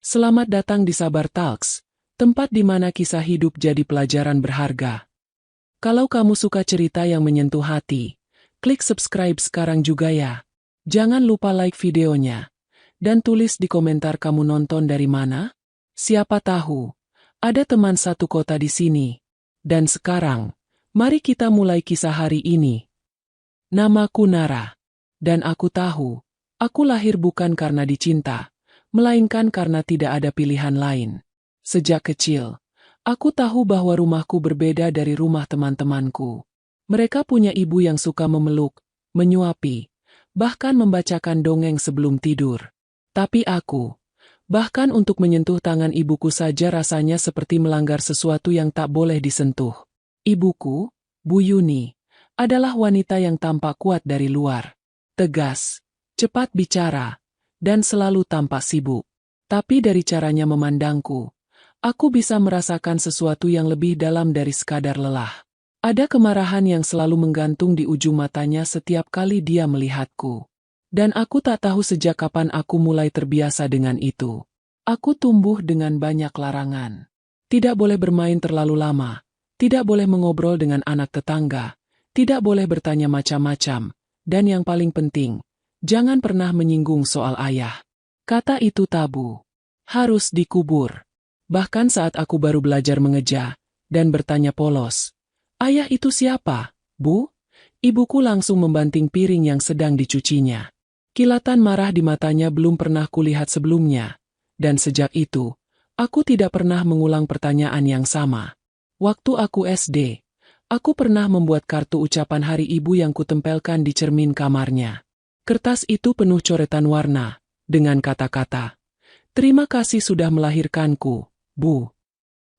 Selamat datang di Sabar Talks, tempat di mana kisah hidup jadi pelajaran berharga. Kalau kamu suka cerita yang menyentuh hati, klik subscribe sekarang juga ya. Jangan lupa like videonya, dan tulis di komentar kamu nonton dari mana. Siapa tahu, ada teman satu kota di sini. Dan sekarang, mari kita mulai kisah hari ini. Namaku Nara, dan aku tahu, aku lahir bukan karena dicinta, melainkan karena tidak ada pilihan lain. Sejak kecil, aku tahu bahwa rumahku berbeda dari rumah teman-temanku. Mereka punya ibu yang suka memeluk, menyuapi, bahkan membacakan dongeng sebelum tidur. Tapi aku, bahkan untuk menyentuh tangan ibuku saja rasanya seperti melanggar sesuatu yang tak boleh disentuh. Ibuku, Bu Yuni, adalah wanita yang tampak kuat dari luar, tegas, cepat bicara, dan selalu tampak sibuk. Tapi dari caranya memandangku, aku bisa merasakan sesuatu yang lebih dalam dari sekadar lelah. Ada kemarahan yang selalu menggantung di ujung matanya setiap kali dia melihatku. Dan aku tak tahu sejak kapan aku mulai terbiasa dengan itu. Aku tumbuh dengan banyak larangan. Tidak boleh bermain terlalu lama, tidak boleh mengobrol dengan anak tetangga, tidak boleh bertanya macam-macam, dan yang paling penting, jangan pernah menyinggung soal ayah. Kata itu tabu. Harus dikubur. Bahkan saat aku baru belajar mengeja, dan bertanya polos, "Ayah itu siapa, Bu?" Ibuku langsung membanting piring yang sedang dicucinya. Kilatan marah di matanya belum pernah kulihat sebelumnya. Dan sejak itu, aku tidak pernah mengulang pertanyaan yang sama. Waktu aku SD, aku pernah membuat kartu ucapan hari ibu yang kutempelkan di cermin kamarnya. Kertas itu penuh coretan warna, dengan kata-kata, "Terima kasih sudah melahirkanku, Bu."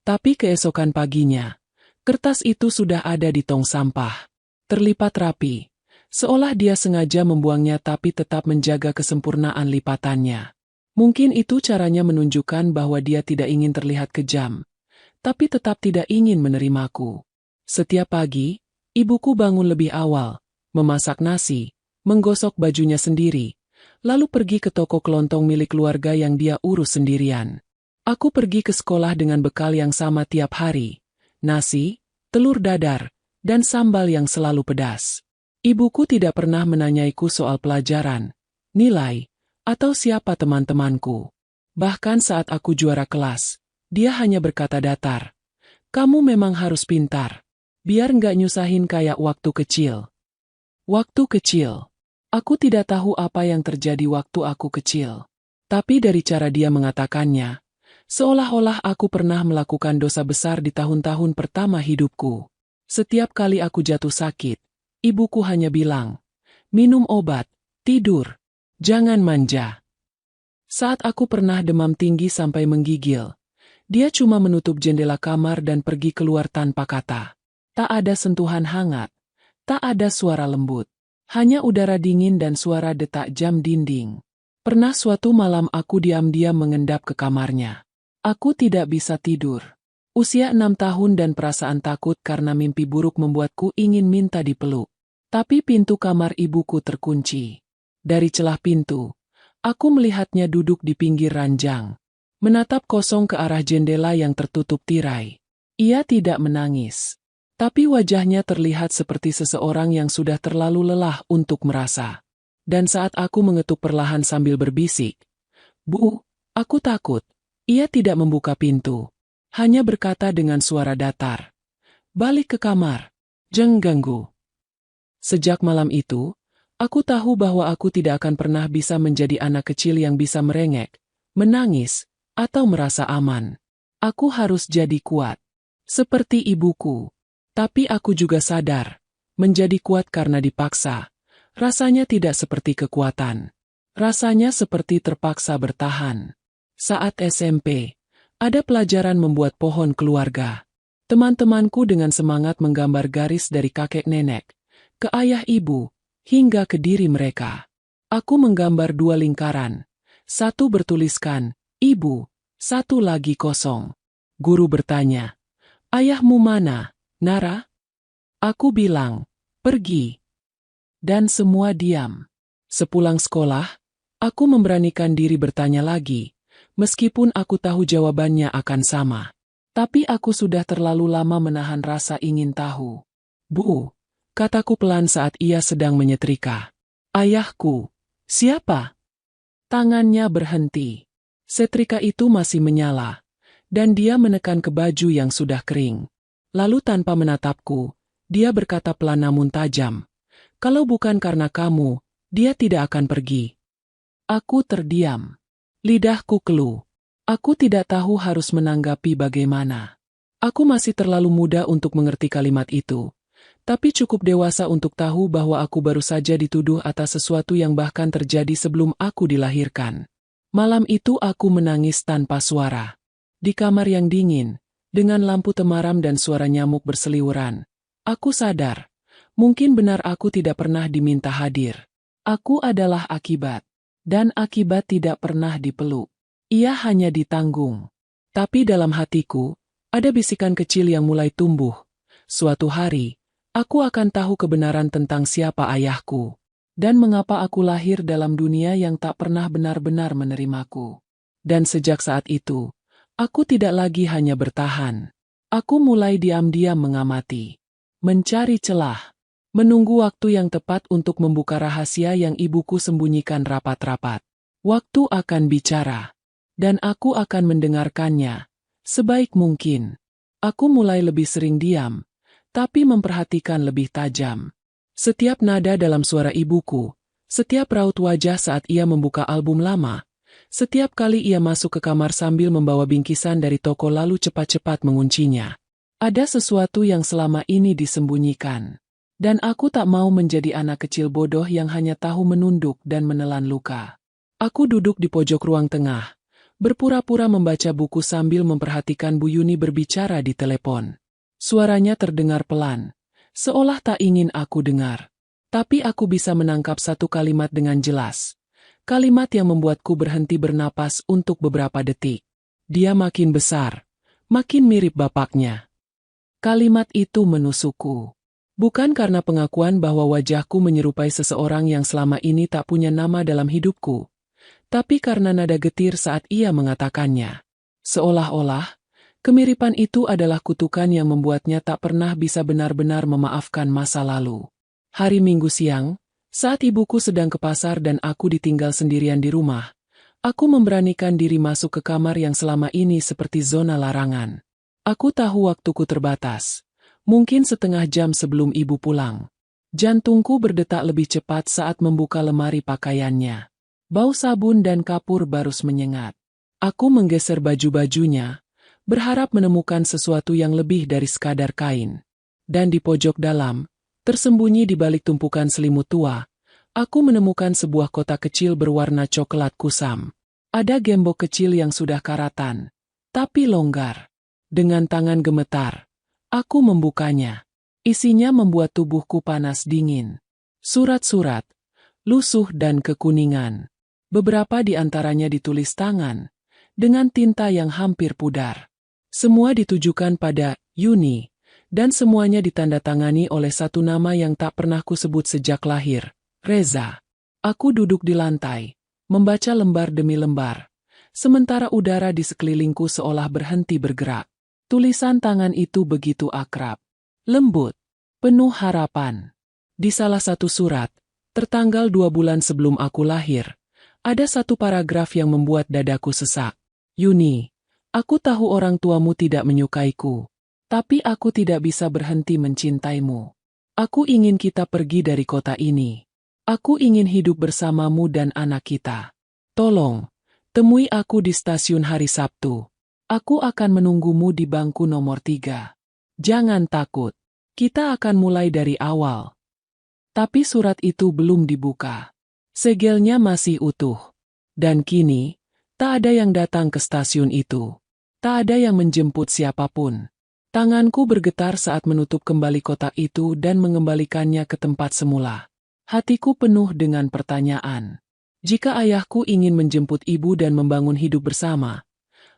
Tapi keesokan paginya, kertas itu sudah ada di tong sampah. Terlipat rapi, seolah dia sengaja membuangnya tapi tetap menjaga kesempurnaan lipatannya. Mungkin itu caranya menunjukkan bahwa dia tidak ingin terlihat kejam, tapi tetap tidak ingin menerimaku. Setiap pagi, ibuku bangun lebih awal, memasak nasi, menggosok bajunya sendiri, lalu pergi ke toko kelontong milik keluarga yang dia urus sendirian. Aku pergi ke sekolah dengan bekal yang sama tiap hari, nasi, telur dadar, dan sambal yang selalu pedas. Ibuku tidak pernah menanyaiku soal pelajaran, nilai, atau siapa teman-temanku. Bahkan saat aku juara kelas, dia hanya berkata datar, "Kamu memang harus pintar, biar nggak nyusahin kayak waktu kecil." Waktu kecil. Aku tidak tahu apa yang terjadi waktu aku kecil. Tapi dari cara dia mengatakannya, seolah-olah aku pernah melakukan dosa besar di tahun-tahun pertama hidupku. Setiap kali aku jatuh sakit, ibuku hanya bilang, "Minum obat, tidur, jangan manja." Saat aku pernah demam tinggi sampai menggigil, dia cuma menutup jendela kamar dan pergi keluar tanpa kata. Tak ada sentuhan hangat, tak ada suara lembut. Hanya udara dingin dan suara detak jam dinding. Pernah suatu malam aku diam-diam mengendap ke kamarnya. Aku tidak bisa tidur. Usia 6 tahun dan perasaan takut karena mimpi buruk membuatku ingin minta dipeluk. Tapi pintu kamar ibuku terkunci. Dari celah pintu, aku melihatnya duduk di pinggir ranjang, menatap kosong ke arah jendela yang tertutup tirai. Ia tidak menangis. Tapi wajahnya terlihat seperti seseorang yang sudah terlalu lelah untuk merasa. Dan saat aku mengetuk perlahan sambil berbisik, "Bu, aku takut." Ia tidak membuka pintu. Hanya berkata dengan suara datar, "Balik ke kamar. Jangan ganggu." Sejak malam itu, aku tahu bahwa aku tidak akan pernah bisa menjadi anak kecil yang bisa merengek, menangis, atau merasa aman. Aku harus jadi kuat. Seperti ibuku. Tapi aku juga sadar, menjadi kuat karena dipaksa. Rasanya tidak seperti kekuatan. Rasanya seperti terpaksa bertahan. Saat SMP, ada pelajaran membuat pohon keluarga. Teman-temanku dengan semangat menggambar garis dari kakek nenek, ke ayah ibu, hingga ke diri mereka. Aku menggambar 2 lingkaran. Satu bertuliskan, "Ibu", satu lagi kosong. Guru bertanya, "Ayahmu mana, Nara?" Aku bilang, "Pergi." Dan semua diam. Sepulang sekolah, aku memberanikan diri bertanya lagi, Meskipun aku tahu jawabannya akan sama. Tapi aku sudah terlalu lama menahan rasa ingin tahu. Bu, kataku pelan saat ia sedang menyetrika. Ayahku. Siapa? Tangannya berhenti. Setrika itu masih menyala, dan dia menekan ke baju yang sudah kering. Lalu tanpa menatapku, dia berkata pelan namun tajam. Kalau bukan karena kamu, dia tidak akan pergi. Aku terdiam. Lidahku keluh. Aku tidak tahu harus menanggapi bagaimana. Aku masih terlalu muda untuk mengerti kalimat itu, tapi cukup dewasa untuk tahu bahwa aku baru saja dituduh atas sesuatu yang bahkan terjadi sebelum aku dilahirkan. Malam itu aku menangis tanpa suara. Di kamar yang dingin, dengan lampu temaram dan suara nyamuk berseliweran, aku sadar, mungkin benar aku tidak pernah diminta hadir. Aku adalah akibat, dan akibat tidak pernah dipeluk. Ia hanya ditanggung. Tapi dalam hatiku, ada bisikan kecil yang mulai tumbuh. Suatu hari, aku akan tahu kebenaran tentang siapa ayahku, dan mengapa aku lahir dalam dunia yang tak pernah benar-benar menerimaku. Dan sejak saat itu, aku tidak lagi hanya bertahan. Aku mulai diam-diam mengamati, mencari celah, menunggu waktu yang tepat untuk membuka rahasia yang ibuku sembunyikan rapat-rapat. Waktu akan bicara. Dan aku akan mendengarkannya, sebaik mungkin. Aku mulai lebih sering diam, tapi memperhatikan lebih tajam. Setiap nada dalam suara ibuku, setiap raut wajah saat ia membuka album lama, setiap kali ia masuk ke kamar sambil membawa bingkisan dari toko lalu cepat-cepat menguncinya. Ada sesuatu yang selama ini disembunyikan. Dan aku tak mau menjadi anak kecil bodoh yang hanya tahu menunduk dan menelan luka. Aku duduk di pojok ruang tengah, berpura-pura membaca buku sambil memperhatikan Bu Yuni berbicara di telepon. Suaranya terdengar pelan, seolah tak ingin aku dengar. Tapi aku bisa menangkap satu kalimat dengan jelas. Kalimat yang membuatku berhenti bernapas untuk beberapa detik. Dia makin besar, makin mirip bapaknya. Kalimat itu menusukku. Bukan karena pengakuan bahwa wajahku menyerupai seseorang yang selama ini tak punya nama dalam hidupku, tapi karena nada getir saat ia mengatakannya. Seolah-olah, kemiripan itu adalah kutukan yang membuatnya tak pernah bisa benar-benar memaafkan masa lalu. Hari Minggu siang, saat ibuku sedang ke pasar dan aku ditinggal sendirian di rumah, aku memberanikan diri masuk ke kamar yang selama ini seperti zona larangan. Aku tahu waktuku terbatas. Mungkin setengah jam sebelum ibu pulang. Jantungku berdetak lebih cepat saat membuka lemari pakaiannya. Bau sabun dan kapur barus menyengat. Aku menggeser baju-bajunya, berharap menemukan sesuatu yang lebih dari sekadar kain. Dan di pojok dalam, tersembunyi di balik tumpukan selimut tua, aku menemukan sebuah kotak kecil berwarna coklat kusam. Ada gembok kecil yang sudah karatan, tapi longgar. Dengan tangan gemetar, aku membukanya. Isinya membuat tubuhku panas dingin. Surat-surat, lusuh dan kekuningan. Beberapa di antaranya ditulis tangan, dengan tinta yang hampir pudar. Semua ditujukan pada Yuni, dan semuanya ditandatangani oleh satu nama yang tak pernah kusebut sejak lahir, Reza. Aku duduk di lantai, membaca lembar demi lembar, sementara udara di sekelilingku seolah berhenti bergerak. Tulisan tangan itu begitu akrab, lembut, penuh harapan. Di salah satu surat, tertanggal 2 bulan sebelum aku lahir, ada satu paragraf yang membuat dadaku sesak. Yuni, aku tahu orang tuamu tidak menyukaiku, tapi aku tidak bisa berhenti mencintaimu. Aku ingin kita pergi dari kota ini. Aku ingin hidup bersamamu dan anak kita. Tolong, temui aku di stasiun hari Sabtu. Aku akan menunggumu di bangku nomor 3. Jangan takut, kita akan mulai dari awal. Tapi surat itu belum dibuka. Segelnya masih utuh. Dan kini, tak ada yang datang ke stasiun itu. Tak ada yang menjemput siapapun. Tanganku bergetar saat menutup kembali kotak itu dan mengembalikannya ke tempat semula. Hatiku penuh dengan pertanyaan. Jika ayahku ingin menjemput ibu dan membangun hidup bersama,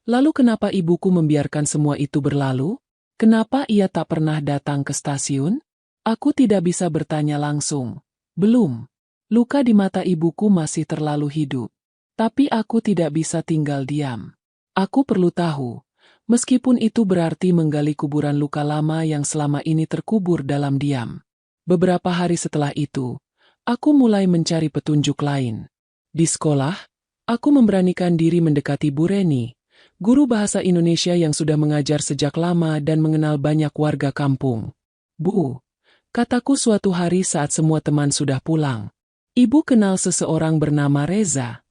lalu kenapa ibuku membiarkan semua itu berlalu? Kenapa ia tak pernah datang ke stasiun? Aku tidak bisa bertanya langsung. Belum. Luka di mata ibuku masih terlalu hidup. Tapi aku tidak bisa tinggal diam. Aku perlu tahu, meskipun itu berarti menggali kuburan luka lama yang selama ini terkubur dalam diam. Beberapa hari setelah itu, aku mulai mencari petunjuk lain. Di sekolah, aku memberanikan diri mendekati Bu Reni, guru bahasa Indonesia yang sudah mengajar sejak lama dan mengenal banyak warga kampung. "Bu," kataku suatu hari saat semua teman sudah pulang. "Ibu kenal seseorang bernama Reza?"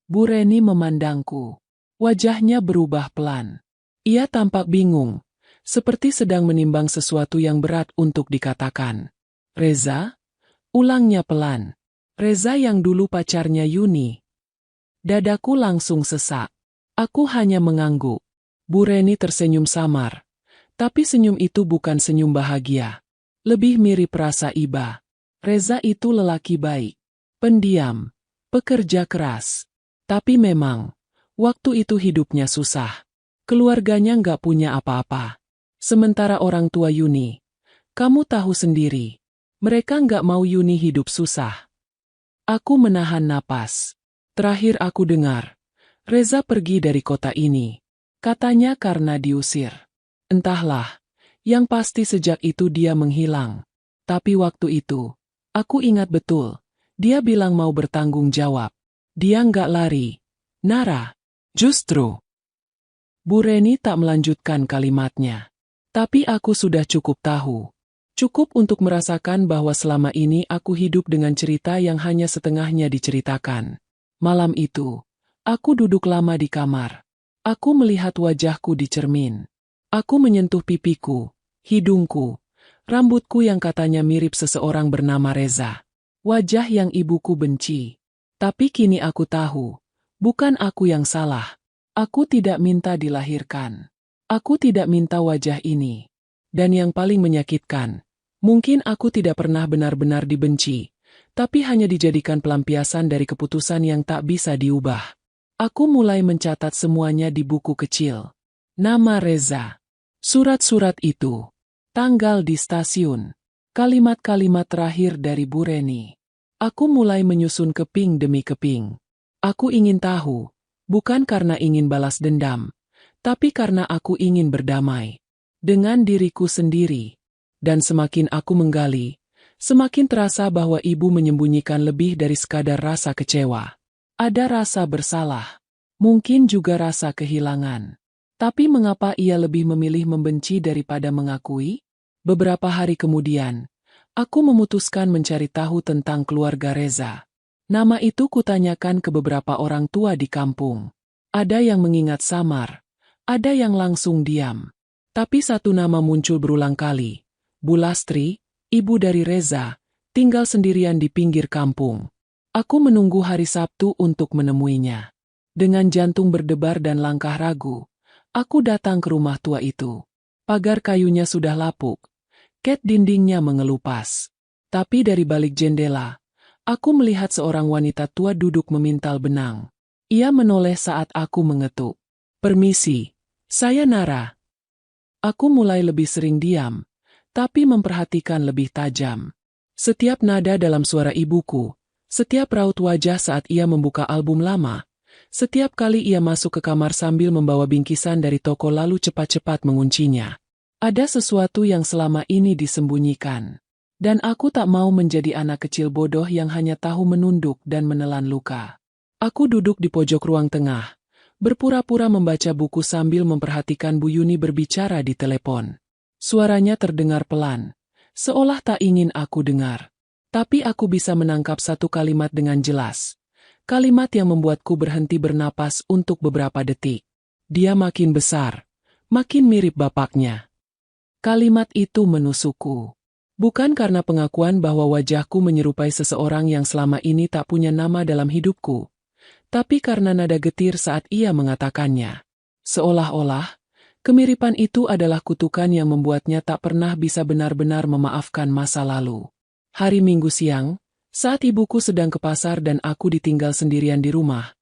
Bu Reni memandangku. Wajahnya berubah pelan. Ia tampak bingung, seperti sedang menimbang sesuatu yang berat untuk dikatakan. "Reza?" Ulangnya pelan. "Reza yang dulu pacarnya Yuni." Dadaku langsung sesak. Aku hanya mengangguk. Bu Reni tersenyum samar. Tapi senyum itu bukan senyum bahagia. Lebih mirip rasa iba. Reza itu lelaki baik. Pendiam. Pekerja keras. Tapi memang, waktu itu hidupnya susah. Keluarganya nggak punya apa-apa. Sementara orang tua Yuni, kamu tahu sendiri, mereka nggak mau Yuni hidup susah. Aku menahan napas. Terakhir aku dengar, Reza pergi dari kota ini. Katanya karena diusir. Entahlah, yang pasti sejak itu dia menghilang. Tapi waktu itu, aku ingat betul, dia bilang mau bertanggung jawab. Dia nggak lari. Nara, justru. Bu Reni tak melanjutkan kalimatnya. Tapi aku sudah cukup tahu. Cukup untuk merasakan bahwa selama ini aku hidup dengan cerita yang hanya setengahnya diceritakan. Malam itu, aku duduk lama di kamar. Aku melihat wajahku di cermin. Aku menyentuh pipiku, hidungku, rambutku yang katanya mirip seseorang bernama Reza. Wajah yang ibuku benci. Tapi kini aku tahu, bukan aku yang salah. Aku tidak minta dilahirkan. Aku tidak minta wajah ini. Dan yang paling menyakitkan, mungkin aku tidak pernah benar-benar dibenci, tapi hanya dijadikan pelampiasan dari keputusan yang tak bisa diubah. Aku mulai mencatat semuanya di buku kecil. Nama Reza. Surat-surat itu. Tanggal di stasiun. Kalimat-kalimat terakhir dari Bu Reni. Aku mulai menyusun keping demi keping. Aku ingin tahu, bukan karena ingin balas dendam, tapi karena aku ingin berdamai dengan diriku sendiri. Dan semakin aku menggali, semakin terasa bahwa ibu menyembunyikan lebih dari sekadar rasa kecewa. Ada rasa bersalah, mungkin juga rasa kehilangan. Tapi mengapa ia lebih memilih membenci daripada mengakui? Beberapa hari kemudian, aku memutuskan mencari tahu tentang keluarga Reza. Nama itu kutanyakan ke beberapa orang tua di kampung. Ada yang mengingat samar, ada yang langsung diam. Tapi satu nama muncul berulang kali. Bu Lastri, ibu dari Reza, tinggal sendirian di pinggir kampung. Aku menunggu hari Sabtu untuk menemuinya. Dengan jantung berdebar dan langkah ragu, aku datang ke rumah tua itu. Pagar kayunya sudah lapuk. Cat dindingnya mengelupas. Tapi dari balik jendela, aku melihat seorang wanita tua duduk memintal benang. Ia menoleh saat aku mengetuk. "Permisi, saya Nara." Aku mulai lebih sering diam, tapi memperhatikan lebih tajam. Setiap nada dalam suara ibuku, setiap raut wajah saat ia membuka album lama, setiap kali ia masuk ke kamar sambil membawa bingkisan dari toko lalu cepat-cepat menguncinya. Ada sesuatu yang selama ini disembunyikan. Dan aku tak mau menjadi anak kecil bodoh yang hanya tahu menunduk dan menelan luka. Aku duduk di pojok ruang tengah, berpura-pura membaca buku sambil memperhatikan Bu Yuni berbicara di telepon. Suaranya terdengar pelan, seolah tak ingin aku dengar. Tapi aku bisa menangkap satu kalimat dengan jelas. Kalimat yang membuatku berhenti bernapas untuk beberapa detik. "Dia makin besar, makin mirip bapaknya." Kalimat itu menusukku. Bukan karena pengakuan bahwa wajahku menyerupai seseorang yang selama ini tak punya nama dalam hidupku, tapi karena nada getir saat ia mengatakannya. Seolah-olah, kemiripan itu adalah kutukan yang membuatnya tak pernah bisa benar-benar memaafkan masa lalu. Hari Minggu siang, saat ibuku sedang ke pasar dan aku ditinggal sendirian di rumah,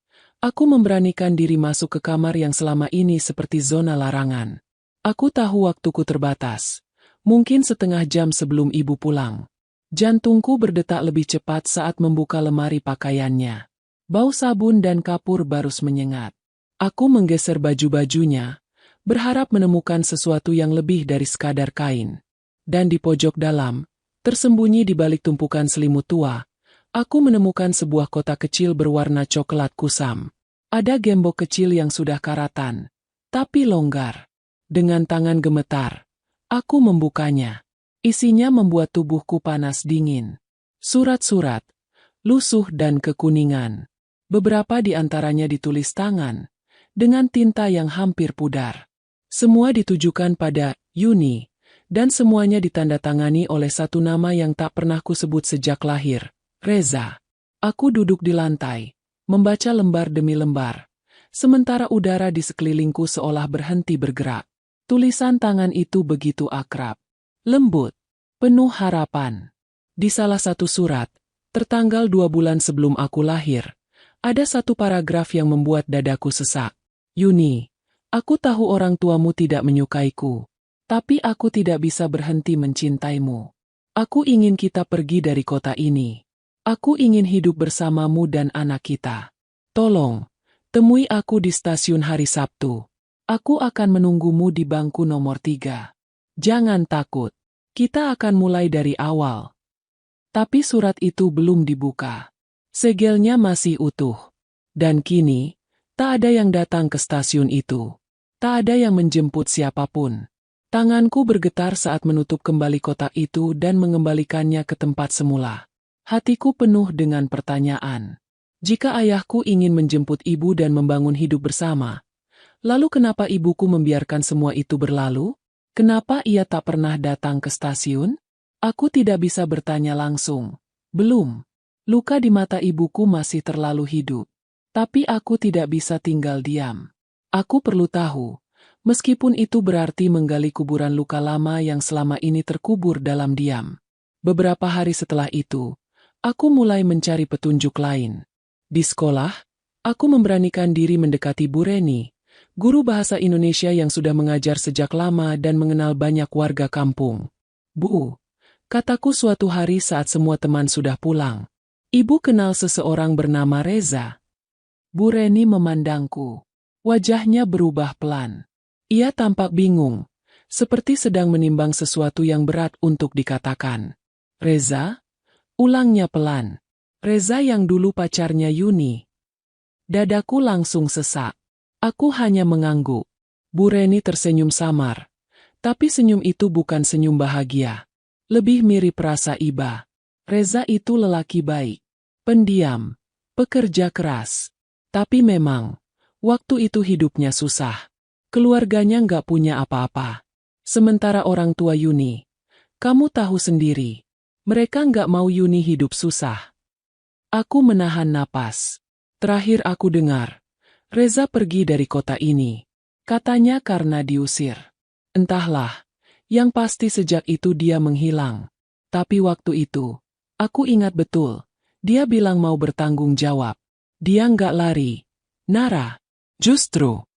aku memberanikan diri masuk ke kamar yang selama ini seperti zona larangan. Aku tahu waktuku terbatas. Mungkin setengah jam sebelum ibu pulang. Jantungku berdetak lebih cepat saat membuka lemari pakaiannya. Bau sabun dan kapur barus menyengat. Aku menggeser baju-bajunya, berharap menemukan sesuatu yang lebih dari sekadar kain. Dan di pojok dalam, tersembunyi di balik tumpukan selimut tua, aku menemukan sebuah kotak kecil berwarna coklat kusam. Ada gembok kecil yang sudah karatan, tapi longgar. Dengan tangan gemetar, aku membukanya. Isinya membuat tubuhku panas dingin. Surat-surat, lusuh dan kekuningan. Beberapa di antaranya ditulis tangan, dengan tinta yang hampir pudar. Semua ditujukan pada Yuni, dan semuanya ditandatangani oleh satu nama yang tak pernah kusebut sejak lahir, Reza. Aku duduk di lantai, membaca lembar demi lembar, sementara udara di sekelilingku seolah berhenti bergerak. Tulisan tangan itu begitu akrab, lembut, penuh harapan. Di salah satu surat, tertanggal 2 bulan sebelum aku lahir, ada satu paragraf yang membuat dadaku sesak. Yuni, aku tahu orang tuamu tidak menyukaiku, tapi aku tidak bisa berhenti mencintaimu. Aku ingin kita pergi dari kota ini. Aku ingin hidup bersamamu dan anak kita. Tolong, temui aku di stasiun hari Sabtu. Aku akan menunggumu di bangku nomor 3. Jangan takut. Kita akan mulai dari awal. Tapi surat itu belum dibuka. Segelnya masih utuh. Dan kini, tak ada yang datang ke stasiun itu. Tak ada yang menjemput siapapun. Tanganku bergetar saat menutup kembali kotak itu dan mengembalikannya ke tempat semula. Hatiku penuh dengan pertanyaan. Jika ayahku ingin menjemput ibu dan membangun hidup bersama, lalu kenapa ibuku membiarkan semua itu berlalu? Kenapa ia tak pernah datang ke stasiun? Aku tidak bisa bertanya langsung. Belum. Luka di mata ibuku masih terlalu hidup. Tapi aku tidak bisa tinggal diam. Aku perlu tahu, meskipun itu berarti menggali kuburan luka lama yang selama ini terkubur dalam diam. Beberapa hari setelah itu, aku mulai mencari petunjuk lain. Di sekolah, aku memberanikan diri mendekati Bu Reni, guru bahasa Indonesia yang sudah mengajar sejak lama dan mengenal banyak warga kampung. Bu, kataku suatu hari saat semua teman sudah pulang. Ibu kenal seseorang bernama Reza. Bu Reni memandangku. Wajahnya berubah pelan. Ia tampak bingung, seperti sedang menimbang sesuatu yang berat untuk dikatakan. Reza? Ulangnya pelan. Reza yang dulu pacarnya Yuni. Dadaku langsung sesak. Aku hanya mengangguk. Bu Reni tersenyum samar. Tapi senyum itu bukan senyum bahagia. Lebih mirip rasa iba. Reza itu lelaki baik. Pendiam. Pekerja keras. Tapi memang, waktu itu hidupnya susah. Keluarganya nggak punya apa-apa. Sementara orang tua Yuni, kamu tahu sendiri, mereka nggak mau Yuni hidup susah. Aku menahan napas. Terakhir aku dengar, Reza pergi dari kota ini. Katanya karena diusir. Entahlah, yang pasti sejak itu dia menghilang. Tapi waktu itu, aku ingat betul, dia bilang mau bertanggung jawab. Dia nggak lari. Nara. Justru.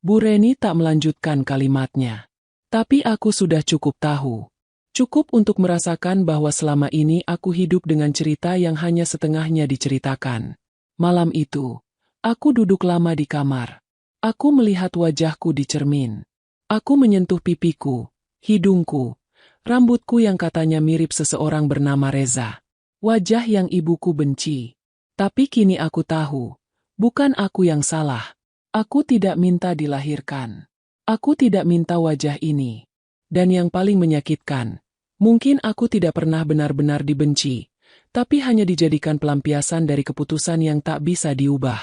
Bu Reni tak melanjutkan kalimatnya. Tapi aku sudah cukup tahu. Cukup untuk merasakan bahwa selama ini aku hidup dengan cerita yang hanya setengahnya diceritakan. Malam itu, aku duduk lama di kamar. Aku melihat wajahku di cermin. Aku menyentuh pipiku, hidungku, rambutku yang katanya mirip seseorang bernama Reza. Wajah yang ibuku benci. Tapi kini aku tahu, bukan aku yang salah. Aku tidak minta dilahirkan. Aku tidak minta wajah ini. Dan yang paling menyakitkan, mungkin aku tidak pernah benar-benar dibenci, tapi hanya dijadikan pelampiasan dari keputusan yang tak bisa diubah.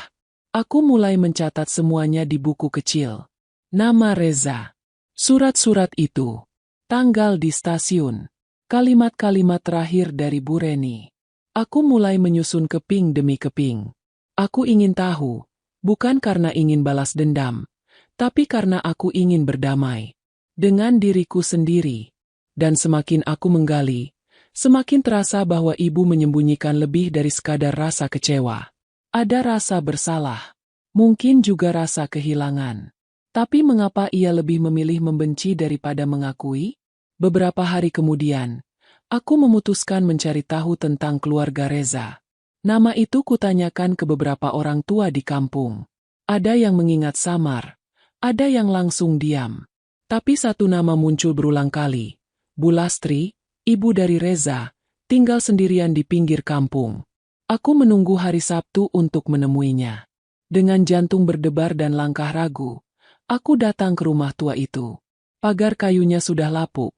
Aku mulai mencatat semuanya di buku kecil. Nama Reza. Surat-surat itu. Tanggal di stasiun. Kalimat-kalimat terakhir dari Bu Reni. Aku mulai menyusun keping demi keping. Aku ingin tahu, bukan karena ingin balas dendam, tapi karena aku ingin berdamai dengan diriku sendiri. Dan semakin aku menggali, semakin terasa bahwa ibu menyembunyikan lebih dari sekadar rasa kecewa. Ada rasa bersalah, mungkin juga rasa kehilangan. Tapi mengapa ia lebih memilih membenci daripada mengakui? Beberapa hari kemudian, aku memutuskan mencari tahu tentang keluarga Reza. Nama itu kutanyakan ke beberapa orang tua di kampung. Ada yang mengingat samar, ada yang langsung diam. Tapi satu nama muncul berulang kali. Bu Lastri, ibu dari Reza, tinggal sendirian di pinggir kampung. Aku menunggu hari Sabtu untuk menemuinya. Dengan jantung berdebar dan langkah ragu, aku datang ke rumah tua itu. Pagar kayunya sudah lapuk.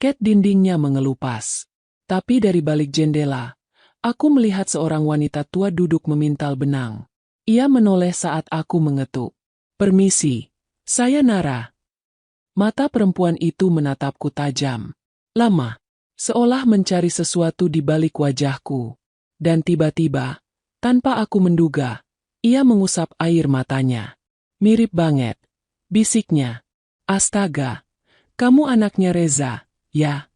Cat dindingnya mengelupas. Tapi dari balik jendela, aku melihat seorang wanita tua duduk memintal benang. Ia menoleh saat aku mengetuk. "Permisi, saya Nara." Mata perempuan itu menatapku tajam. Lama, seolah mencari sesuatu di balik wajahku. Dan tiba-tiba, tanpa aku menduga, ia mengusap air matanya. "Mirip banget," bisiknya. "Astaga, kamu anaknya Reza, ya?"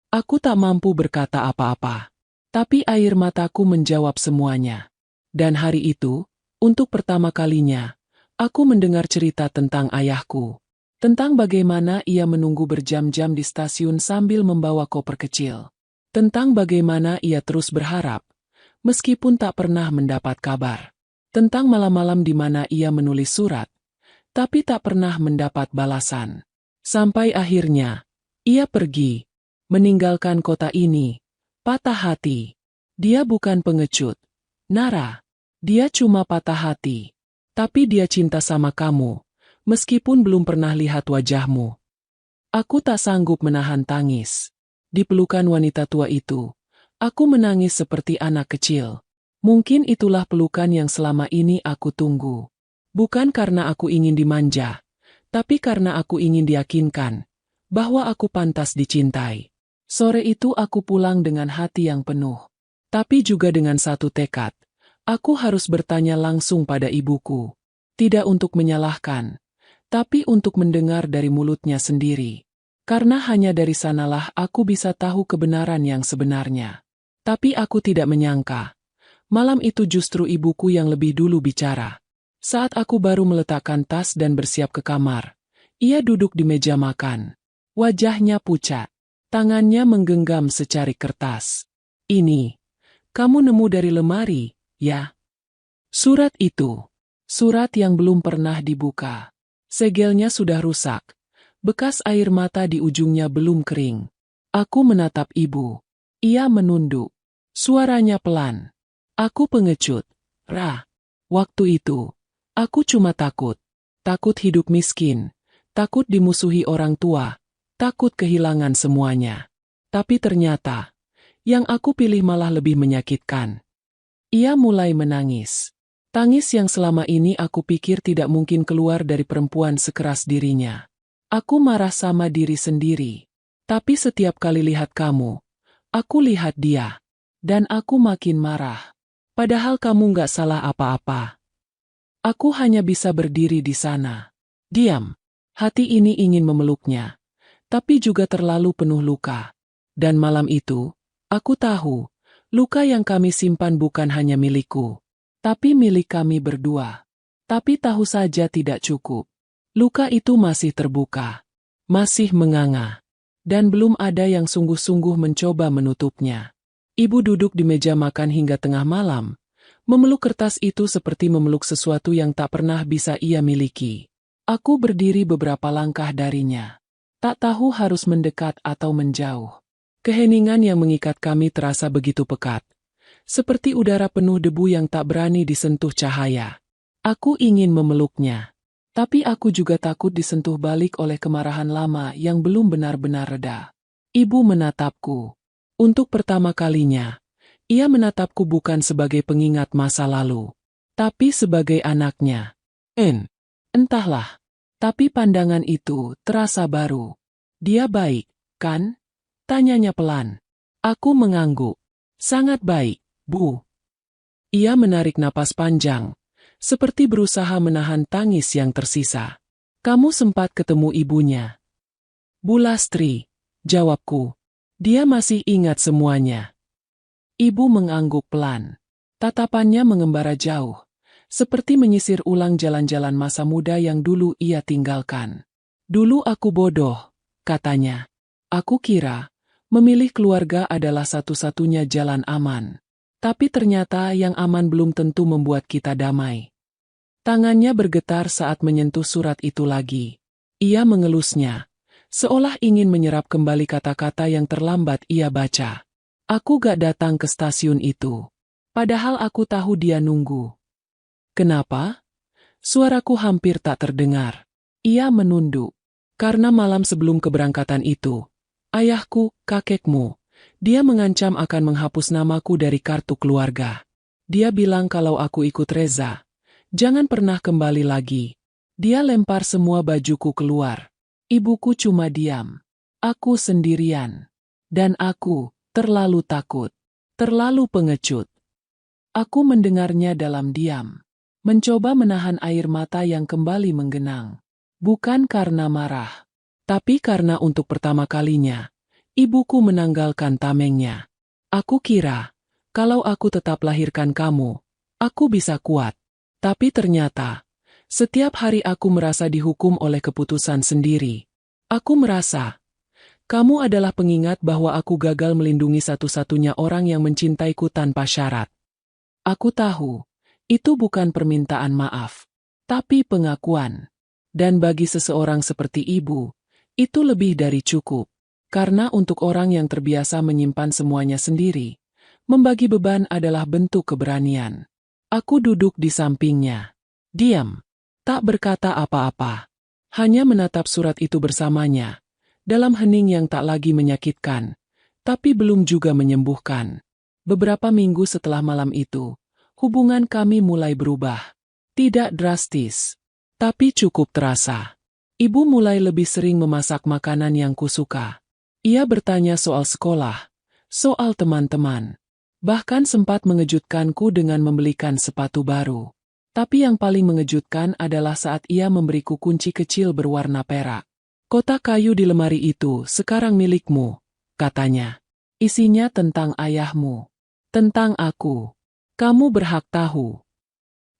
Aku tak mampu berkata apa-apa. Tapi air mataku menjawab semuanya. Dan hari itu, untuk pertama kalinya, aku mendengar cerita tentang ayahku. Tentang bagaimana ia menunggu berjam-jam di stasiun sambil membawa koper kecil. Tentang bagaimana ia terus berharap, meskipun tak pernah mendapat kabar. Tentang malam-malam di mana ia menulis surat, tapi tak pernah mendapat balasan. Sampai akhirnya, ia pergi, meninggalkan kota ini. Patah hati. Dia bukan pengecut, Nara. Dia cuma patah hati. Tapi dia cinta sama kamu, meskipun belum pernah lihat wajahmu. Aku tak sanggup menahan tangis. Di pelukan wanita tua itu, aku menangis seperti anak kecil. Mungkin itulah pelukan yang selama ini aku tunggu. Bukan karena aku ingin dimanja, tapi karena aku ingin diyakinkan bahwa aku pantas dicintai. Sore itu aku pulang dengan hati yang penuh. Tapi juga dengan satu tekad. Aku harus bertanya langsung pada ibuku. Tidak untuk menyalahkan, tapi untuk mendengar dari mulutnya sendiri. Karena hanya dari sanalah aku bisa tahu kebenaran yang sebenarnya. Tapi aku tidak menyangka. Malam itu justru ibuku yang lebih dulu bicara. Saat aku baru meletakkan tas dan bersiap ke kamar, ia duduk di meja makan. Wajahnya pucat. Tangannya menggenggam secari kertas. "Ini, kamu nemu dari lemari, ya?" Surat itu. Surat yang belum pernah dibuka. Segelnya sudah rusak. Bekas air mata di ujungnya belum kering. Aku menatap ibu. Ia menunduk. Suaranya pelan. "Aku pengecut, Ra. Waktu itu, aku cuma takut. Takut hidup miskin. Takut dimusuhi orang tua. Takut kehilangan semuanya. Tapi ternyata, yang aku pilih malah lebih menyakitkan." Ia mulai menangis. Tangis yang selama ini aku pikir tidak mungkin keluar dari perempuan sekeras dirinya. Aku marah sama diri sendiri. Tapi setiap kali lihat kamu, aku lihat dia. Dan aku makin marah. Padahal kamu gak salah apa-apa. Aku hanya bisa berdiri di sana. Diam. Hati ini ingin memeluknya. Tapi juga terlalu penuh luka. Dan malam itu, aku tahu, luka yang kami simpan bukan hanya milikku, tapi milik kami berdua. Tapi tahu saja tidak cukup. Luka itu masih terbuka, masih menganga, dan belum ada yang sungguh-sungguh mencoba menutupnya. Ibu duduk di meja makan hingga tengah malam, memeluk kertas itu seperti memeluk sesuatu yang tak pernah bisa ia miliki. Aku berdiri beberapa langkah darinya. Tak tahu harus mendekat atau menjauh. Keheningan yang mengikat kami terasa begitu pekat. Seperti udara penuh debu yang tak berani disentuh cahaya. Aku ingin memeluknya. Tapi aku juga takut disentuh balik oleh kemarahan lama yang belum benar-benar reda. Ibu menatapku. Untuk pertama kalinya, ia menatapku bukan sebagai pengingat masa lalu, tapi sebagai anaknya. Entahlah. Tapi pandangan itu terasa baru. "Dia baik, kan?" tanyanya pelan. Aku mengangguk. "Sangat baik, Bu." Ia menarik napas panjang, seperti berusaha menahan tangis yang tersisa. "Kamu sempat ketemu ibunya?" "Bu Lastri," jawabku. "Dia masih ingat semuanya." Ibu mengangguk pelan. Tatapannya mengembara jauh. Seperti menyisir ulang jalan-jalan masa muda yang dulu ia tinggalkan. "Dulu aku bodoh," katanya. "Aku kira, memilih keluarga adalah satu-satunya jalan aman. Tapi ternyata yang aman belum tentu membuat kita damai. Tangannya bergetar saat menyentuh surat itu lagi. Ia mengelusnya, seolah ingin menyerap kembali kata-kata yang terlambat ia baca. Aku gak datang ke stasiun itu. Padahal aku tahu dia nunggu. Kenapa? Suaraku hampir tak terdengar. Ia menunduk. Karena malam sebelum keberangkatan itu, ayahku, kakekmu, dia mengancam akan menghapus namaku dari kartu keluarga. Dia bilang kalau aku ikut Reza, jangan pernah kembali lagi. Dia lempar semua bajuku keluar. Ibuku cuma diam. Aku sendirian. Dan aku terlalu takut. Terlalu pengecut. Aku mendengarnya dalam diam. Mencoba menahan air mata yang kembali menggenang. Bukan karena marah. Tapi karena untuk pertama kalinya, ibuku menanggalkan tamengnya. Aku kira, kalau aku tetap lahirkan kamu, aku bisa kuat. Tapi ternyata, setiap hari aku merasa dihukum oleh keputusan sendiri. Aku merasa, kamu adalah pengingat bahwa aku gagal melindungi satu-satunya orang yang mencintaiku tanpa syarat. Aku tahu, itu bukan permintaan maaf, tapi pengakuan. Dan bagi seseorang seperti ibu, itu lebih dari cukup. Karena untuk orang yang terbiasa menyimpan semuanya sendiri, membagi beban adalah bentuk keberanian. Aku duduk di sampingnya. Diam. Tak berkata apa-apa. Hanya menatap surat itu bersamanya. Dalam hening yang tak lagi menyakitkan, tapi belum juga menyembuhkan. Beberapa minggu setelah malam itu, hubungan kami mulai berubah. Tidak drastis, tapi cukup terasa. Ibu mulai lebih sering memasak makanan yang kusuka. Ia bertanya soal sekolah, soal teman-teman. Bahkan sempat mengejutkanku dengan membelikan sepatu baru. Tapi yang paling mengejutkan adalah saat ia memberiku kunci kecil berwarna perak. Kotak kayu di lemari itu sekarang milikmu, katanya. Isinya tentang ayahmu. Tentang aku. Kamu berhak tahu.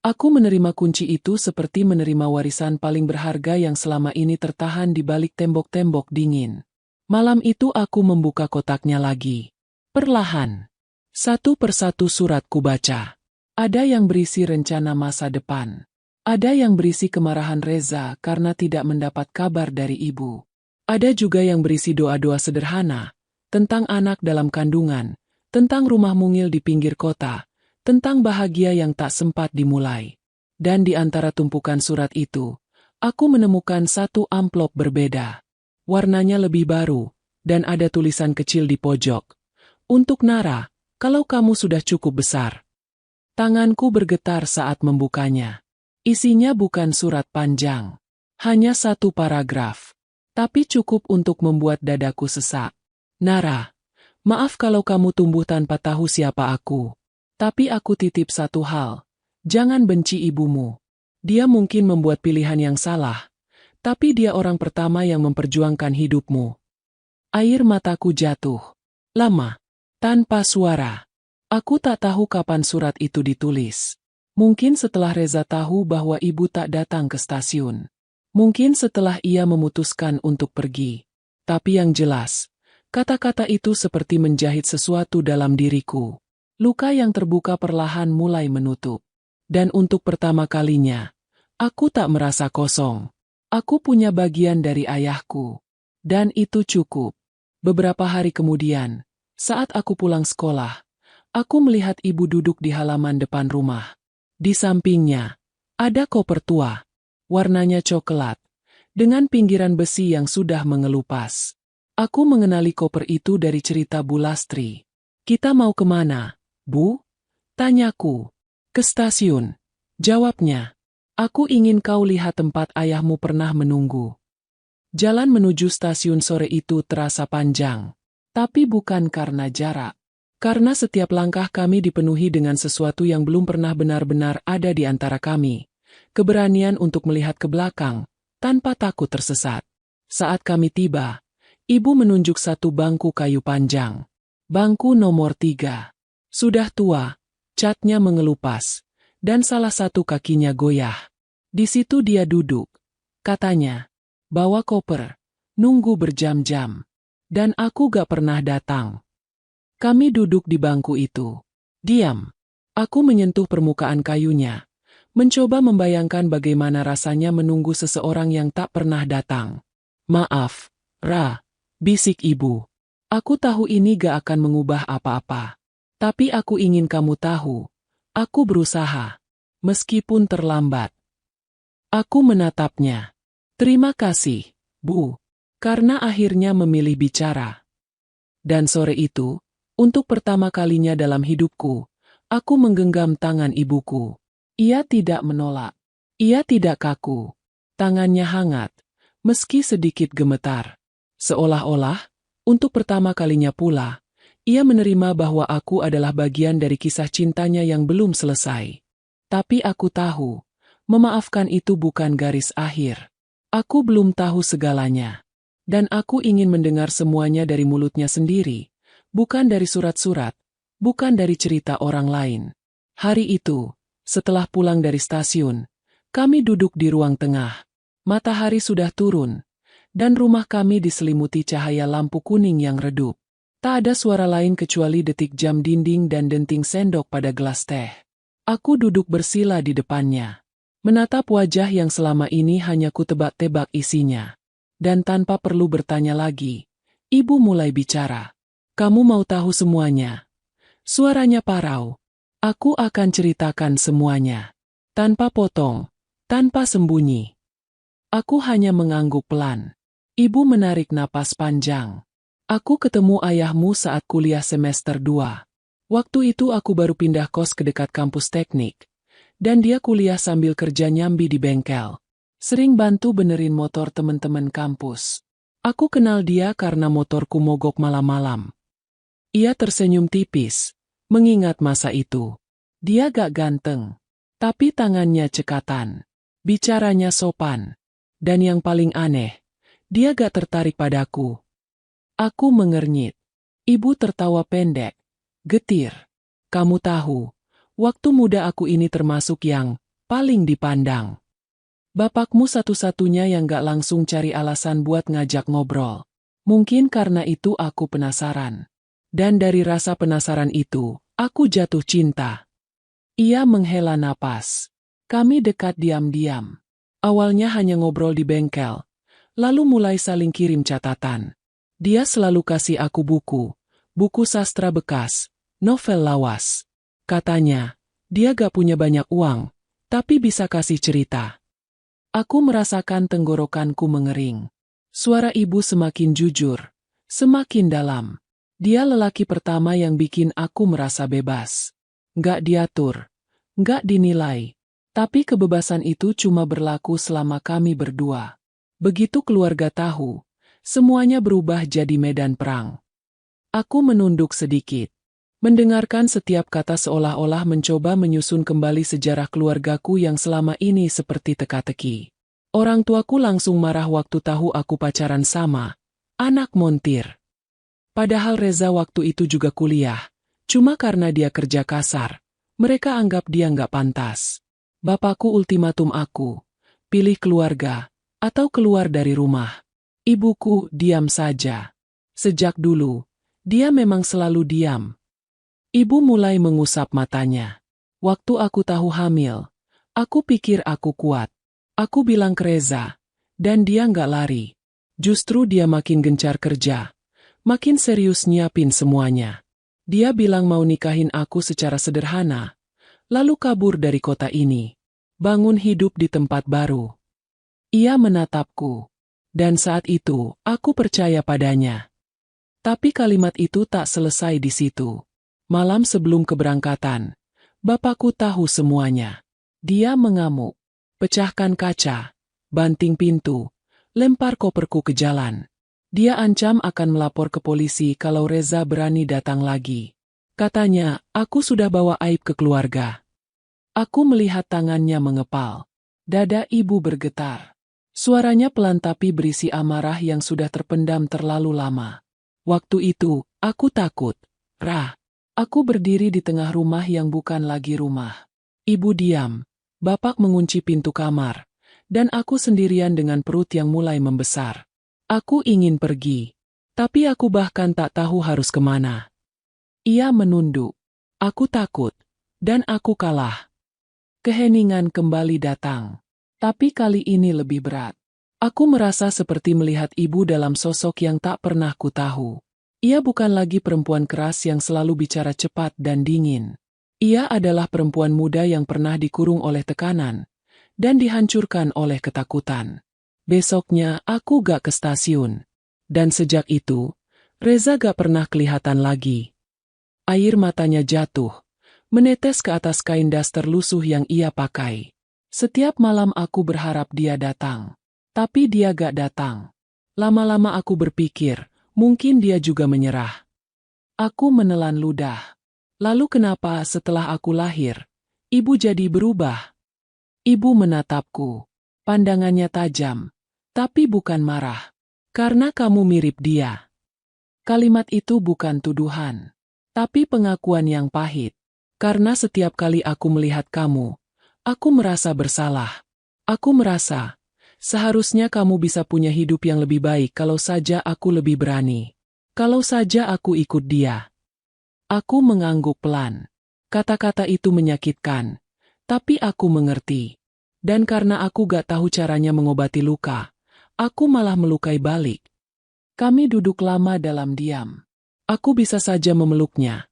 Aku menerima kunci itu seperti menerima warisan paling berharga yang selama ini tertahan di balik tembok-tembok dingin. Malam itu aku membuka kotaknya lagi. Perlahan. Satu persatu surat ku baca. Ada yang berisi rencana masa depan. Ada yang berisi kemarahan Reza karena tidak mendapat kabar dari ibu. Ada juga yang berisi doa-doa sederhana. Tentang anak dalam kandungan. Tentang rumah mungil di pinggir kota. Tentang bahagia yang tak sempat dimulai. Dan di antara tumpukan surat itu, aku menemukan satu amplop berbeda. Warnanya lebih baru, dan ada tulisan kecil di pojok. Untuk Nara, kalau kamu sudah cukup besar. Tanganku bergetar saat membukanya. Isinya bukan surat panjang. Hanya satu paragraf. Tapi cukup untuk membuat dadaku sesak. Nara, maaf kalau kamu tumbuh tanpa tahu siapa aku. Tapi aku titip satu hal, jangan benci ibumu. Dia mungkin membuat pilihan yang salah, tapi dia orang pertama yang memperjuangkan hidupmu. Air mataku jatuh. Lama. Tanpa suara. Aku tak tahu kapan surat itu ditulis. Mungkin setelah Reza tahu bahwa ibu tak datang ke stasiun. Mungkin setelah ia memutuskan untuk pergi. Tapi yang jelas, kata-kata itu seperti menjahit sesuatu dalam diriku. Luka yang terbuka perlahan mulai menutup. Dan untuk pertama kalinya, aku tak merasa kosong. Aku punya bagian dari ayahku. Dan itu cukup. Beberapa hari kemudian, saat aku pulang sekolah, aku melihat ibu duduk di halaman depan rumah. Di sampingnya, ada koper tua. Warnanya coklat. Dengan pinggiran besi yang sudah mengelupas. Aku mengenali koper itu dari cerita Bu Lastri. Kita mau kemana? Bu? Tanyaku. Ke stasiun. Jawabnya. Aku ingin kau lihat tempat ayahmu pernah menunggu. Jalan menuju stasiun sore itu terasa panjang. Tapi bukan karena jarak. Karena setiap langkah kami dipenuhi dengan sesuatu yang belum pernah benar-benar ada di antara kami. Keberanian untuk melihat ke belakang, tanpa takut tersesat. Saat kami tiba, ibu menunjuk satu bangku kayu panjang. Bangku nomor 3. Sudah tua, catnya mengelupas, dan salah satu kakinya goyah. Di situ dia duduk. Katanya, bawa koper, nunggu berjam-jam. Dan aku gak pernah datang. Kami duduk di bangku itu. Diam. Aku menyentuh permukaan kayunya, mencoba membayangkan bagaimana rasanya menunggu seseorang yang tak pernah datang. Maaf, Ra, bisik ibu. Aku tahu ini gak akan mengubah apa-apa. Tapi aku ingin kamu tahu. Aku berusaha. Meskipun terlambat. Aku menatapnya. Terima kasih, Bu. Karena akhirnya memilih bicara. Dan sore itu, untuk pertama kalinya dalam hidupku, aku menggenggam tangan ibuku. Ia tidak menolak. Ia tidak kaku. Tangannya hangat, meski sedikit gemetar. Seolah-olah, untuk pertama kalinya pula, ia menerima bahwa aku adalah bagian dari kisah cintanya yang belum selesai. Tapi aku tahu, memaafkan itu bukan garis akhir. Aku belum tahu segalanya. Dan aku ingin mendengar semuanya dari mulutnya sendiri, bukan dari surat-surat, bukan dari cerita orang lain. Hari itu, setelah pulang dari stasiun, kami duduk di ruang tengah. Matahari sudah turun, dan rumah kami diselimuti cahaya lampu kuning yang redup. Tak ada suara lain kecuali detik jam dinding dan denting sendok pada gelas teh. Aku duduk bersila di depannya, menatap wajah yang selama ini hanya kutebak-tebak isinya. Dan tanpa perlu bertanya lagi, ibu mulai bicara. Kamu mau tahu semuanya? Suaranya parau. Aku akan ceritakan semuanya. Tanpa potong, tanpa sembunyi. Aku hanya mengangguk pelan. Ibu menarik napas panjang. Aku ketemu ayahmu saat kuliah semester 2. Waktu itu aku baru pindah kos ke dekat kampus teknik. Dan dia kuliah sambil kerja nyambi di bengkel. Sering bantu benerin motor teman-teman kampus. Aku kenal dia karena motorku mogok malam-malam. Ia tersenyum tipis, mengingat masa itu. Dia gak ganteng, tapi tangannya cekatan. Bicaranya sopan. Dan yang paling aneh, dia gak tertarik padaku. Aku mengernyit. Ibu tertawa pendek, getir. Kamu tahu, waktu muda aku ini termasuk yang paling dipandang. Bapakmu satu-satunya yang gak langsung cari alasan buat ngajak ngobrol. Mungkin karena itu aku penasaran. Dan dari rasa penasaran itu, aku jatuh cinta. Ia menghela napas. Kami dekat diam-diam. Awalnya hanya ngobrol di bengkel, lalu mulai saling kirim catatan. Dia selalu kasih aku buku sastra bekas, novel lawas. Katanya, dia gak punya banyak uang, tapi bisa kasih cerita. Aku merasakan tenggorokanku mengering. Suara ibu semakin jujur, semakin dalam. Dia lelaki pertama yang bikin aku merasa bebas. Nggak diatur, nggak dinilai. Tapi kebebasan itu cuma berlaku selama kami berdua. Begitu keluarga tahu, semuanya berubah jadi medan perang. Aku menunduk sedikit. Mendengarkan setiap kata seolah-olah mencoba menyusun kembali sejarah keluargaku yang selama ini seperti teka-teki. Orang tuaku langsung marah waktu tahu aku pacaran sama anak montir. Padahal Reza waktu itu juga kuliah. Cuma karena dia kerja kasar, mereka anggap dia nggak pantas. Bapakku ultimatum aku, pilih keluarga, atau keluar dari rumah. Ibuku diam saja. Sejak dulu, dia memang selalu diam. Ibu mulai mengusap matanya. Waktu aku tahu hamil, aku pikir aku kuat. Aku bilang ke Reza, dan dia nggak lari. Justru dia makin gencar kerja, makin serius nyiapin semuanya. Dia bilang mau nikahin aku secara sederhana, lalu kabur dari kota ini, bangun hidup di tempat baru. Ia menatapku, dan saat itu aku percaya padanya. Tapi kalimat itu tak selesai di situ. Malam sebelum keberangkatan, bapakku tahu semuanya. Dia mengamuk, pecahkan kaca, banting pintu, lempar koperku ke jalan. Dia ancam akan melapor ke polisi kalau Reza berani datang lagi. Katanya, aku sudah bawa aib ke keluarga. Aku melihat tangannya mengepal. Dada ibu bergetar. Suaranya pelan tapi berisi amarah yang sudah terpendam terlalu lama. Waktu itu, aku takut. Rah. Aku berdiri di tengah rumah yang bukan lagi rumah. Ibu diam. Bapak mengunci pintu kamar. Dan aku sendirian dengan perut yang mulai membesar. Aku ingin pergi. Tapi aku bahkan tak tahu harus kemana. Ia menunduk. Aku takut. Dan aku kalah. Keheningan kembali datang. Tapi kali ini lebih berat. Aku merasa seperti melihat ibu dalam sosok yang tak pernah ku tahu. Ia bukan lagi perempuan keras yang selalu bicara cepat dan dingin. Ia adalah perempuan muda yang pernah dikurung oleh tekanan dan dihancurkan oleh ketakutan. Besoknya aku gak ke stasiun. Dan sejak itu, Reza gak pernah kelihatan lagi. Air matanya jatuh, menetes ke atas kain daster lusuh yang ia pakai. Setiap malam aku berharap dia datang. Tapi dia gak datang. Lama-lama aku berpikir, mungkin dia juga menyerah. Aku menelan ludah. Lalu kenapa setelah aku lahir, ibu jadi berubah? Ibu menatapku. Pandangannya tajam, tapi bukan marah. Karena kamu mirip dia. Kalimat itu bukan tuduhan, tapi pengakuan yang pahit. Karena setiap kali aku melihat kamu, aku merasa bersalah. Aku merasa, seharusnya kamu bisa punya hidup yang lebih baik kalau saja aku lebih berani. Kalau saja aku ikut dia. Aku mengangguk pelan. Kata-kata itu menyakitkan, tapi aku mengerti. Dan karena aku gak tahu caranya mengobati luka, aku malah melukai balik. Kami duduk lama dalam diam. Aku bisa saja memeluknya.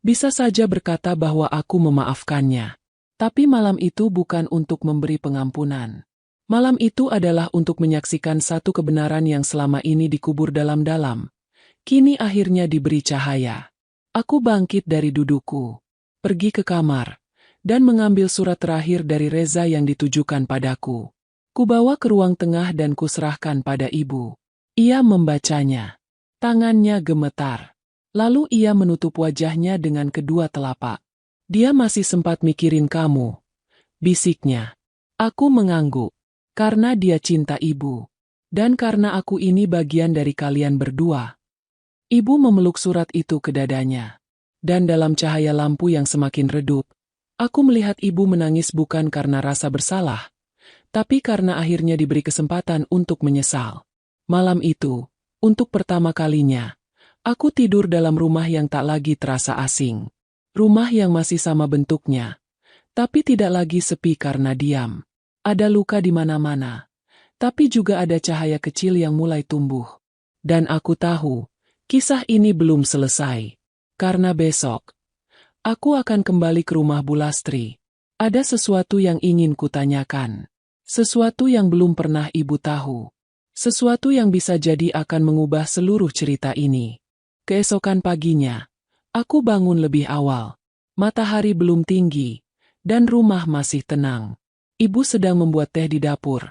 Bisa saja berkata bahwa aku memaafkannya. Tapi malam itu bukan untuk memberi pengampunan. Malam itu adalah untuk menyaksikan satu kebenaran yang selama ini dikubur dalam-dalam. Kini akhirnya diberi cahaya. Aku bangkit dari dudukku, pergi ke kamar, dan mengambil surat terakhir dari Reza yang ditujukan padaku. Kubawa ke ruang tengah dan kuserahkan pada ibu. Ia membacanya. Tangannya gemetar. Lalu ia menutup wajahnya dengan kedua telapak. Dia masih sempat mikirin kamu, bisiknya. Aku mengangguk. Karena dia cinta ibu. Dan karena aku ini bagian dari kalian berdua. Ibu memeluk surat itu ke dadanya. Dan dalam cahaya lampu yang semakin redup, aku melihat ibu menangis bukan karena rasa bersalah, tapi karena akhirnya diberi kesempatan untuk menyesal. Malam itu, untuk pertama kalinya, aku tidur dalam rumah yang tak lagi terasa asing. Rumah yang masih sama bentuknya, tapi tidak lagi sepi karena diam. Ada luka di mana-mana, tapi juga ada cahaya kecil yang mulai tumbuh. Dan aku tahu, kisah ini belum selesai. Karena besok, aku akan kembali ke rumah Bu Lastri. Ada sesuatu yang ingin kutanyakan. Sesuatu yang belum pernah ibu tahu. Sesuatu yang bisa jadi akan mengubah seluruh cerita ini. Keesokan paginya, aku bangun lebih awal. Matahari belum tinggi, dan rumah masih tenang. Ibu sedang membuat teh di dapur,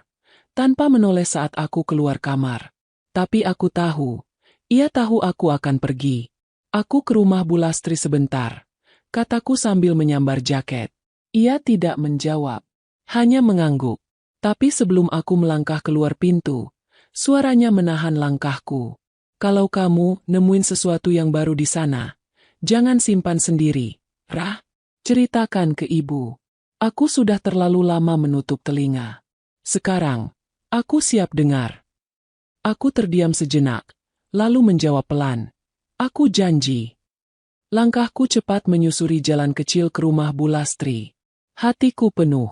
tanpa menoleh saat aku keluar kamar. Tapi aku tahu, ia tahu aku akan pergi. Aku ke rumah Bu Lastri sebentar, kataku sambil menyambar jaket. Ia tidak menjawab, hanya mengangguk. Tapi sebelum aku melangkah keluar pintu, suaranya menahan langkahku. Kalau kamu nemuin sesuatu yang baru di sana, jangan simpan sendiri, Rah. Ceritakan ke ibu. Aku sudah terlalu lama menutup telinga. Sekarang, aku siap dengar. Aku terdiam sejenak, lalu menjawab pelan. Aku janji. Langkahku cepat menyusuri jalan kecil ke rumah Bu Lastri. Hatiku penuh.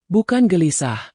Bukan gelisah,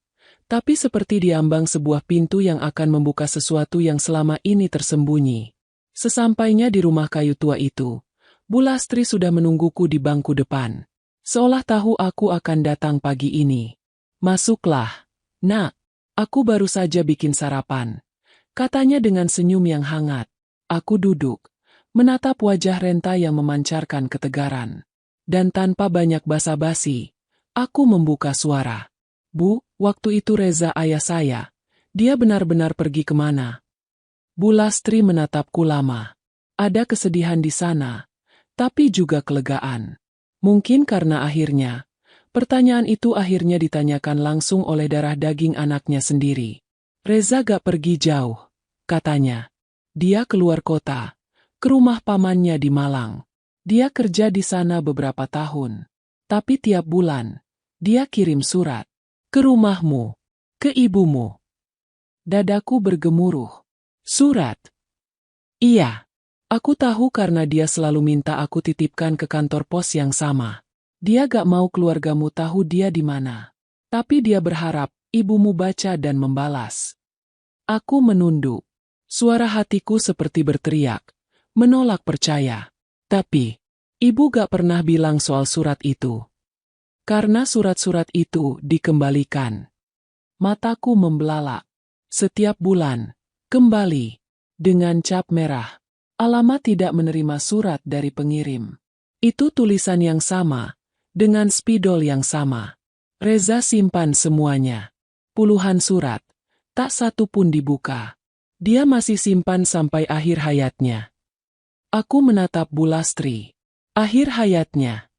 tapi seperti diambang sebuah pintu yang akan membuka sesuatu yang selama ini tersembunyi. Sesampainya di rumah kayu tua itu, Bu Lastri sudah menungguku di bangku depan. Seolah tahu aku akan datang pagi ini. Masuklah, Nak. Aku baru saja bikin sarapan. Katanya dengan senyum yang hangat. Aku duduk, menatap wajah Renta yang memancarkan ketegaran. Dan tanpa banyak basa-basi, aku membuka suara. Bu, waktu itu Reza ayah saya. Dia benar-benar pergi kemana? Bu Lastri menatapku lama. Ada kesedihan di sana, tapi juga kelegaan. Mungkin karena akhirnya, pertanyaan itu akhirnya ditanyakan langsung oleh darah daging anaknya sendiri. Reza gak pergi jauh, katanya. Dia keluar kota, ke rumah pamannya di Malang. Dia kerja di sana beberapa tahun. Tapi tiap bulan, dia kirim surat. Ke rumahmu, ke ibumu. Dadaku bergemuruh. Surat? Iya. Aku tahu karena dia selalu minta aku titipkan ke kantor pos yang sama. Dia gak mau keluargamu tahu dia di mana. Tapi dia berharap ibumu baca dan membalas. Aku menunduk. Suara hatiku seperti berteriak, menolak percaya. Tapi, ibu gak pernah bilang soal surat itu. Karena surat-surat itu dikembalikan. Mataku membelalak. Setiap bulan, kembali, dengan cap merah. Alamat tidak menerima surat dari pengirim. Itu tulisan yang sama, dengan spidol yang sama. Reza simpan semuanya. Puluhan surat, tak satu pun dibuka. Dia masih simpan sampai akhir hayatnya. Aku menatap Bulastri. Akhir hayatnya.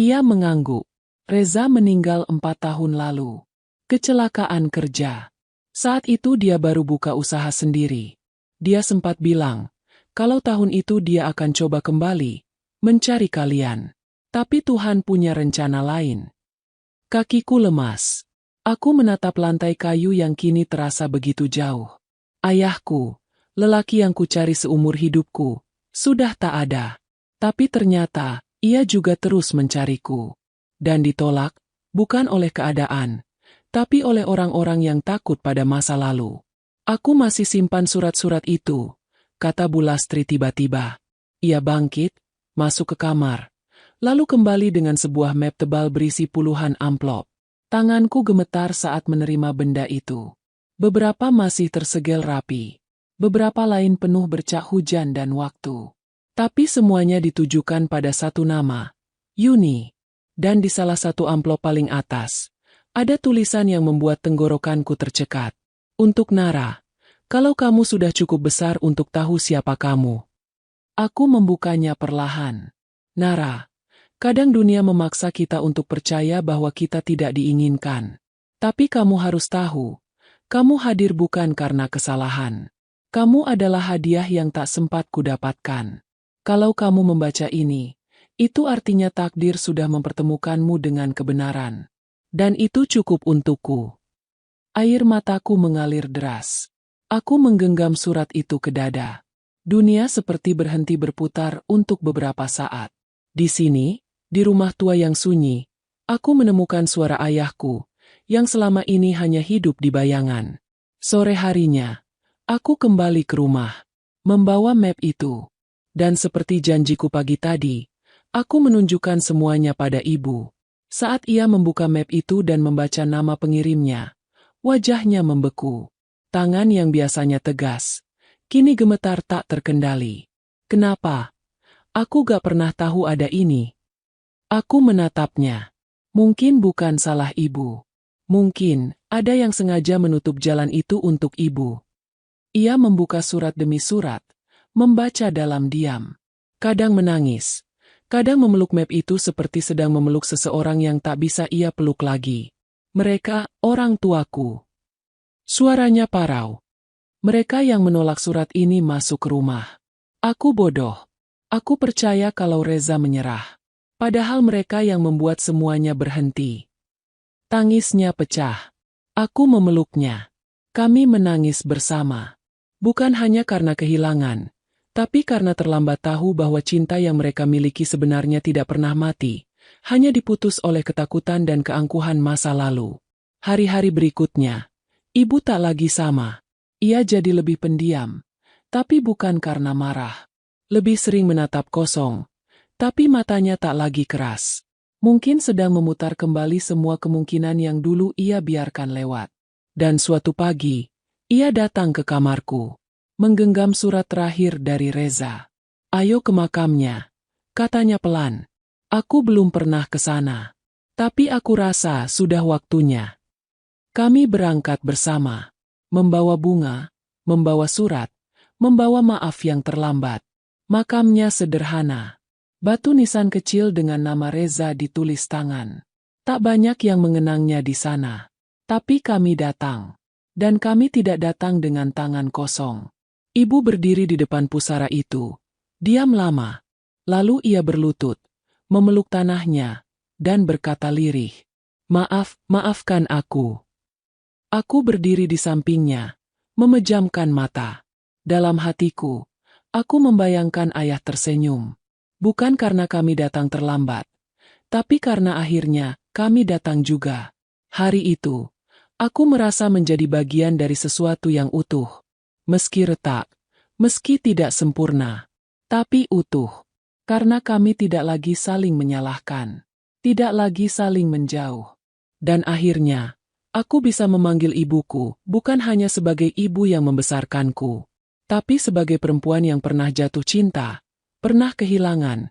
Ia mengangguk. Reza meninggal 4 tahun lalu. Kecelakaan kerja. Saat itu dia baru buka usaha sendiri. Dia sempat bilang, kalau tahun itu dia akan coba kembali, mencari kalian. Tapi Tuhan punya rencana lain. Kakiku lemas. Aku menatap lantai kayu yang kini terasa begitu jauh. Ayahku, lelaki yang kucari seumur hidupku, sudah tak ada. Tapi ternyata, ia juga terus mencariku. Dan ditolak, bukan oleh keadaan, tapi oleh orang-orang yang takut pada masa lalu. Aku masih simpan surat-surat itu, kata Bulastri tiba-tiba. Ia bangkit, masuk ke kamar, lalu kembali dengan sebuah map tebal berisi puluhan amplop. Tanganku gemetar saat menerima benda itu. Beberapa masih tersegel rapi. Beberapa lain penuh bercak hujan dan waktu. Tapi semuanya ditujukan pada satu nama, Yuni. Dan di salah satu amplop paling atas, ada tulisan yang membuat tenggorokanku tercekat. Untuk Nara. Kalau kamu sudah cukup besar untuk tahu siapa kamu. Aku membukanya perlahan. Nara, kadang dunia memaksa kita untuk percaya bahwa kita tidak diinginkan. Tapi kamu harus tahu, kamu hadir bukan karena kesalahan. Kamu adalah hadiah yang tak sempat kudapatkan. Kalau kamu membaca ini, itu artinya takdir sudah mempertemukanmu dengan kebenaran. Dan itu cukup untukku. Air mataku mengalir deras. Aku menggenggam surat itu ke dada. Dunia seperti berhenti berputar untuk beberapa saat. Di sini, di rumah tua yang sunyi, aku menemukan suara ayahku, yang selama ini hanya hidup di bayangan. Sore harinya, aku kembali ke rumah, membawa map itu. Dan seperti janjiku pagi tadi, aku menunjukkan semuanya pada ibu. Saat ia membuka map itu dan membaca nama pengirimnya, wajahnya membeku. Tangan yang biasanya tegas, kini gemetar tak terkendali. Kenapa? Aku gak pernah tahu ada ini. Aku menatapnya. Mungkin bukan salah ibu. Mungkin ada yang sengaja menutup jalan itu untuk ibu. Ia membuka surat demi surat, membaca dalam diam. Kadang menangis, kadang memeluk map itu seperti sedang memeluk seseorang yang tak bisa ia peluk lagi. Mereka, orang tuaku. Suaranya parau. Mereka yang menolak surat ini masuk ke rumah. Aku bodoh. Aku percaya kalau Reza menyerah. Padahal mereka yang membuat semuanya berhenti. Tangisnya pecah. Aku memeluknya. Kami menangis bersama. Bukan hanya karena kehilangan, tapi karena terlambat tahu bahwa cinta yang mereka miliki sebenarnya tidak pernah mati, hanya diputus oleh ketakutan dan keangkuhan masa lalu. Hari-hari berikutnya, ibu tak lagi sama. Ia jadi lebih pendiam, tapi bukan karena marah. Lebih sering menatap kosong, tapi matanya tak lagi keras. Mungkin sedang memutar kembali semua kemungkinan yang dulu ia biarkan lewat. Dan suatu pagi, ia datang ke kamarku, menggenggam surat terakhir dari Reza. Ayo ke makamnya, katanya pelan. Aku belum pernah ke sana, tapi aku rasa sudah waktunya. Kami berangkat bersama, membawa bunga, membawa surat, membawa maaf yang terlambat. Makamnya sederhana. Batu nisan kecil dengan nama Reza ditulis tangan. Tak banyak yang mengenangnya di sana. Tapi kami datang. Dan kami tidak datang dengan tangan kosong. Ibu berdiri di depan pusara itu. Diam lama. Lalu ia berlutut, memeluk tanahnya, dan berkata lirih, maafkan aku. Aku berdiri di sampingnya, memejamkan mata. Dalam hatiku, Aku membayangkan ayah tersenyum. Bukan karena kami datang terlambat, tapi karena akhirnya kami datang juga. Hari itu, aku merasa menjadi bagian dari sesuatu yang utuh. Meski retak, meski tidak sempurna, tapi utuh. Karena kami tidak lagi saling menyalahkan, tidak lagi saling menjauh. Dan akhirnya, aku bisa memanggil ibuku, bukan hanya sebagai ibu yang membesarkanku, tapi sebagai perempuan yang pernah jatuh cinta, pernah kehilangan,